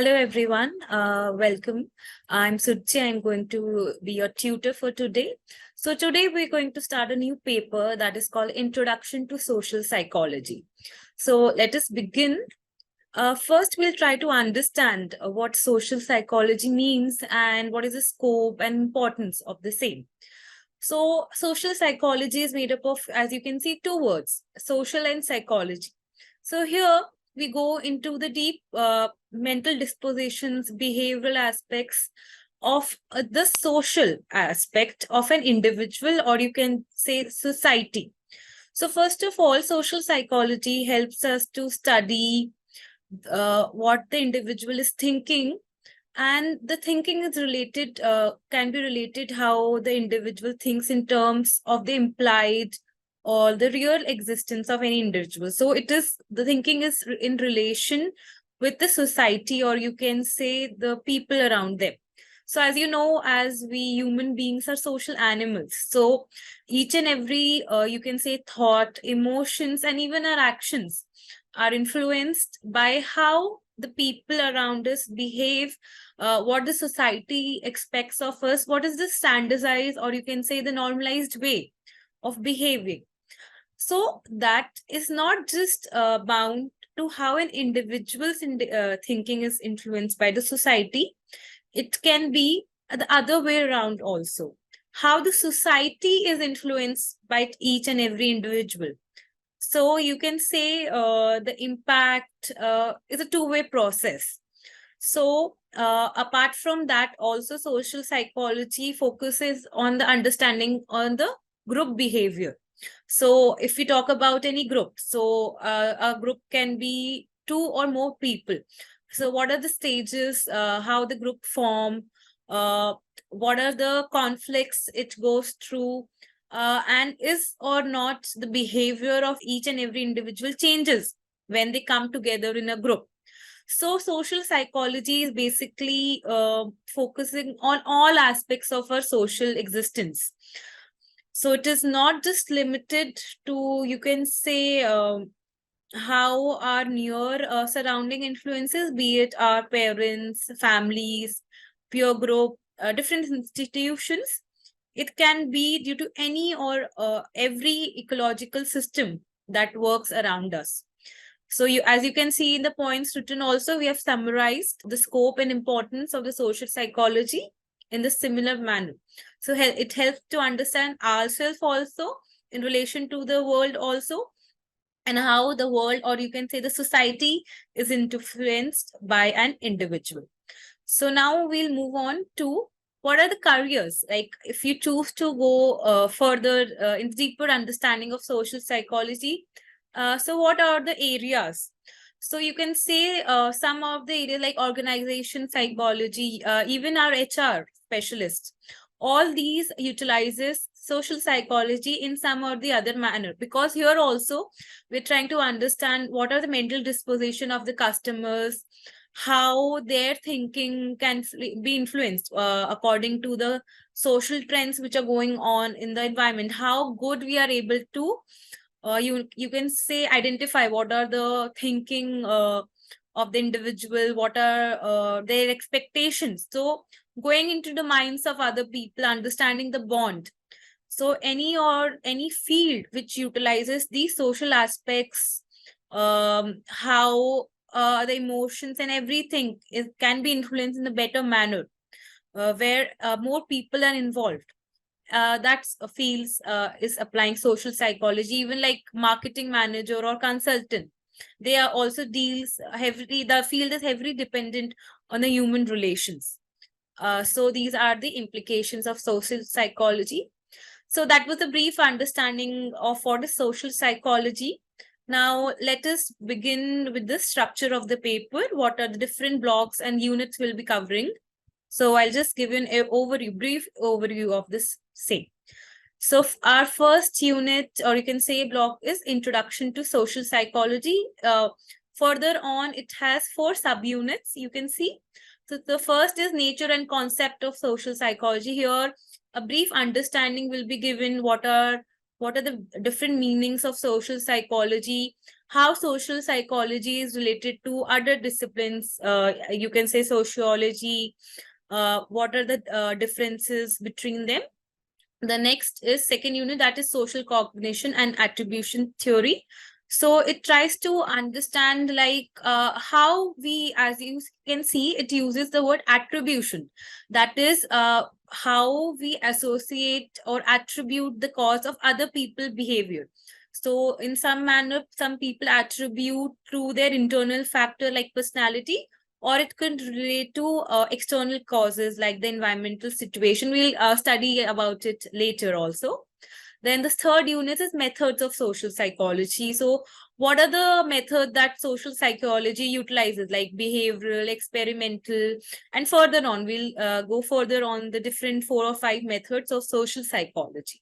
Hello everyone, welcome. I'm Suchi. I'm going to be your tutor for today. So today we're going to start a new paper that is called Introduction to Social Psychology. So let us begin. First, we'll try to understand what social psychology means and what is the scope and importance of the same. So social psychology is made up of, as you can see, two words, social and psychology. So here we go into the deep mental dispositions, behavioral aspects of the social aspect of an individual, or you can say society. So first of all, social psychology helps us to study what the individual is thinking, and the thinking is related, can be related how the individual thinks in terms of the implied or the real existence of any individual. So the thinking is in relation with the society, or you can say the people around them. So as you know, as we human beings are social animals, so each and every, you can say, thought, emotions, and even our actions are influenced by how the people around us behave, what the society expects of us, what is the standardized, or you can say the normalized way of behaving. So that is not just bound to how an individual's thinking is influenced by the society. It can be the other way around also. How the society is influenced by each and every individual. So you can say the impact is a two-way process. So apart from that, also social psychology focuses on the understanding on the group behavior. So if we talk about any group, so a group can be two or more people. So what are the stages, how the group form, what are the conflicts it goes through, and is or not the behavior of each and every individual changes when they come together in a group. So social psychology is basically focusing on all aspects of our social existence. So it is not just limited to, you can say, how our near surrounding influences, be it our parents, families, peer group, different institutions. It can be due to any or every ecological system that works around us. So as you can see in the points written also, we have summarized the scope and importance of the social psychology in the similar manner. So it helps to understand ourselves also in relation to the world also, and how the world, or you can say the society, is influenced by an individual. So now we'll move on to what are the careers. Like if you choose to go further in deeper understanding of social psychology, so what are the areas? So you can say some of the areas like organization psychology, even our HR specialists, all these utilizes social psychology in some or the other manner, because here also we're trying to understand what are the mental disposition of the customers, how their thinking can be influenced according to the social trends which are going on in the environment, how good we are able to you can say identify what are the thinking of the individual, what are their expectations. So going into the minds of other people, understanding the bond. So any field which utilizes these social aspects, how the emotions and everything can be influenced in a better manner, where more people are involved. That's fields is applying social psychology. Even like marketing manager or consultant, they are also deals heavily, the field is heavily dependent on the human relations. So these are the implications of social psychology. So that was a brief understanding of what is social psychology. Now let us begin with the structure of the paper. What are the different blocks and units we'll be covering? So I'll just give you an brief overview of this same. So our first unit, or you can say block, is Introduction to Social Psychology. Further on, it has 4 subunits, you can see. So the first is Nature and Concept of Social Psychology. Here, a brief understanding will be given. What are the different meanings of social psychology? how social psychology is related to other disciplines. You can say sociology. What are the differences between them? The next is second unit, that is social cognition and attribution theory. So it tries to understand like how we, as you can see, it uses the word attribution. That is how we associate or attribute the cause of other people behavior. So in some manner, some people attribute through their internal factor like personality, or it could relate to external causes like the environmental situation. We'll study about it later also. Then the third unit is methods of social psychology. So what are the methods that social psychology utilizes, like behavioral, experimental, and further on, we'll go further on the different 4 or 5 methods of social psychology.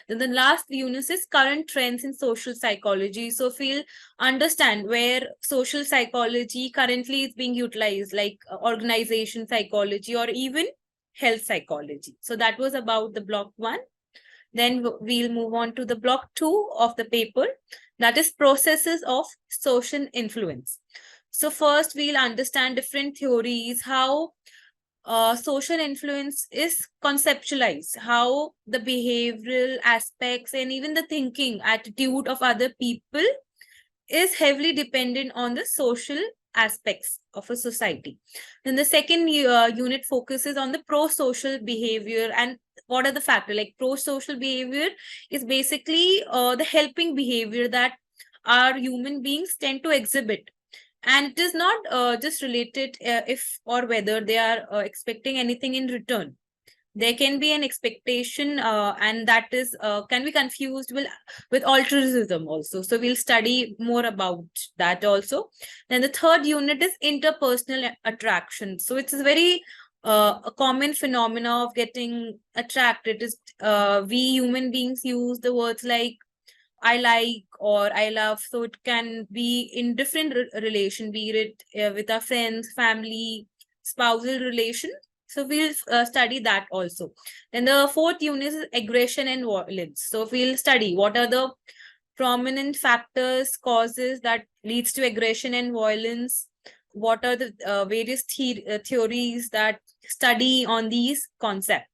Then the last unit is current trends in social psychology. So if we'll understand where social psychology currently is being utilized, like organization psychology or even health psychology. So that was about the block 1. Then we'll move on to the block 2 of the paper, that is processes of social influence. So first we'll understand different theories, how social influence is conceptualized, how the behavioral aspects and even the thinking attitude of other people is heavily dependent on the social aspects of a society. Then the second unit focuses on the pro-social behavior. And what are the factors? Like pro-social behavior is basically the helping behavior that our human beings tend to exhibit, and it is not just related if or whether they are expecting anything in return. There can be an expectation, and that is can be confused with altruism also. So we'll study more about that also. Then the third unit is interpersonal attraction. So it's a very a common phenomena of getting attracted. Is we human beings use the words like I like or I love. So it can be in different relation, be it with our friends, family, spousal relation. So we'll study that also. Then the fourth unit is aggression and violence. So we'll study what are the prominent factors, causes that leads to aggression and violence. What are the various theories that study on these concepts.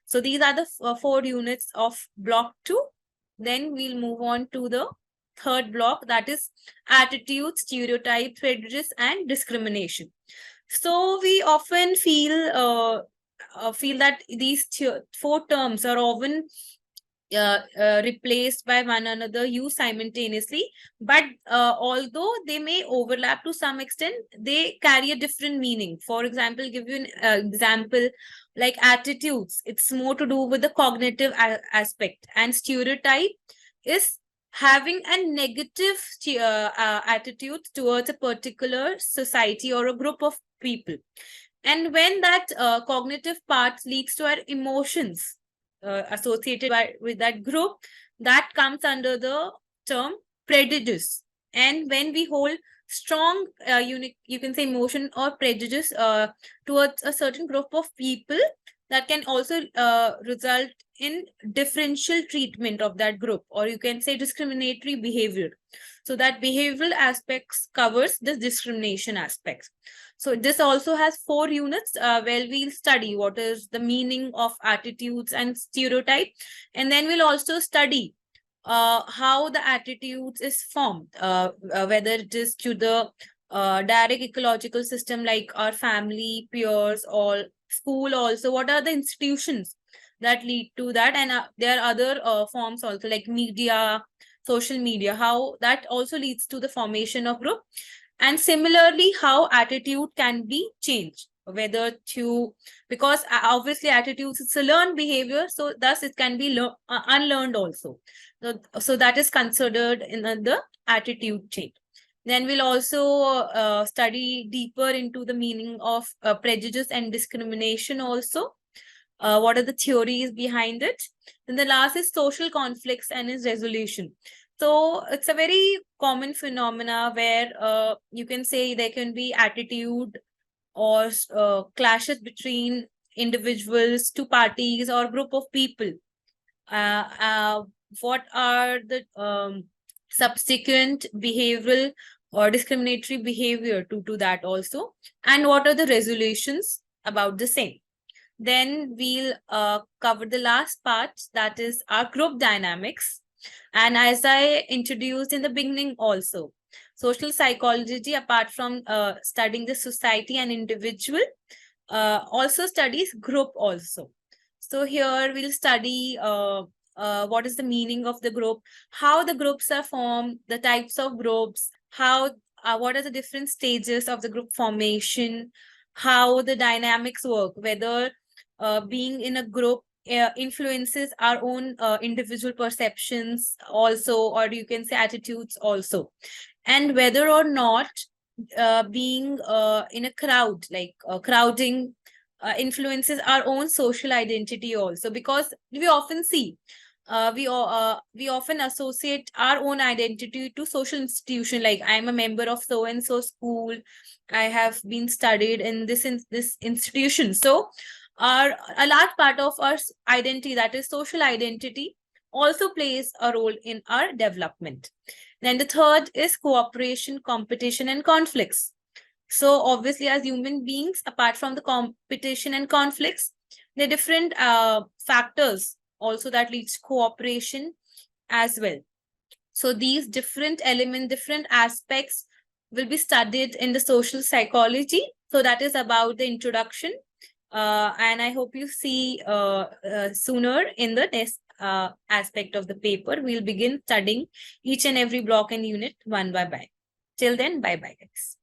So these are the 4 units of block 2. Then we'll move on to the third block, that is attitude, stereotype, prejudice, and discrimination. So we often feel that these 4 terms are often replaced by one another, used simultaneously, but although they may overlap to some extent, they carry a different meaning. For example, give you an example, like attitudes, it's more to do with the cognitive aspect, and stereotype is having a negative attitude towards a particular society or a group of people. And when that cognitive part leads to our emotions associated with that group, that comes under the term prejudice. And when we hold strong you can say emotion or prejudice towards a certain group of people, that can also result in differential treatment of that group, or you can say discriminatory behavior. So that behavioral aspects covers this discrimination aspects. So this also has 4 units where we'll study what is the meaning of attitudes and stereotype. And then we'll also study how the attitudes is formed, whether it is to the direct ecological system like our family, peers, or school also. What are the institutions that lead to that? And there are other forms also like media, social media, how that also leads to the formation of group. And similarly, how attitude can be changed, whether to, because obviously attitudes, it's a learned behavior, so thus it can be unlearned also. So that is considered in the attitude change. Then we'll also study deeper into the meaning of prejudice and discrimination also. What are the theories behind it? Then the last is social conflicts and its resolution. So it's a very common phenomena where you can say there can be attitude or clashes between individuals, two parties, or group of people. What are the subsequent behavioral or discriminatory behavior to that also, and what are the resolutions about the same. Then we'll cover the last part, that is our group dynamics. And as I introduced in the beginning also, social psychology, apart from studying the society and individual, also studies group also. So here we'll study what is the meaning of the group, how the groups are formed, the types of groups, how what are the different stages of the group formation, how the dynamics work, whether being in a group influences our own individual perceptions also, or you can say attitudes also, and whether or not being in a crowd, like crowding, influences our own social identity also, because we often see we often associate our own identity to social institution, like I am a member of so and so school, I have been studied in this institution. So a large part of our identity, that is social identity, also plays a role in our development. Then the third is cooperation, competition, and conflicts. So obviously, as human beings, apart from the competition and conflicts, there are different factors also that leads to cooperation as well. So these different elements, different aspects will be studied in the social psychology. So that is about the introduction. And I hope you see sooner in the next aspect of the paper. We'll begin studying each and every block and unit one by one. Till then, bye-bye, guys.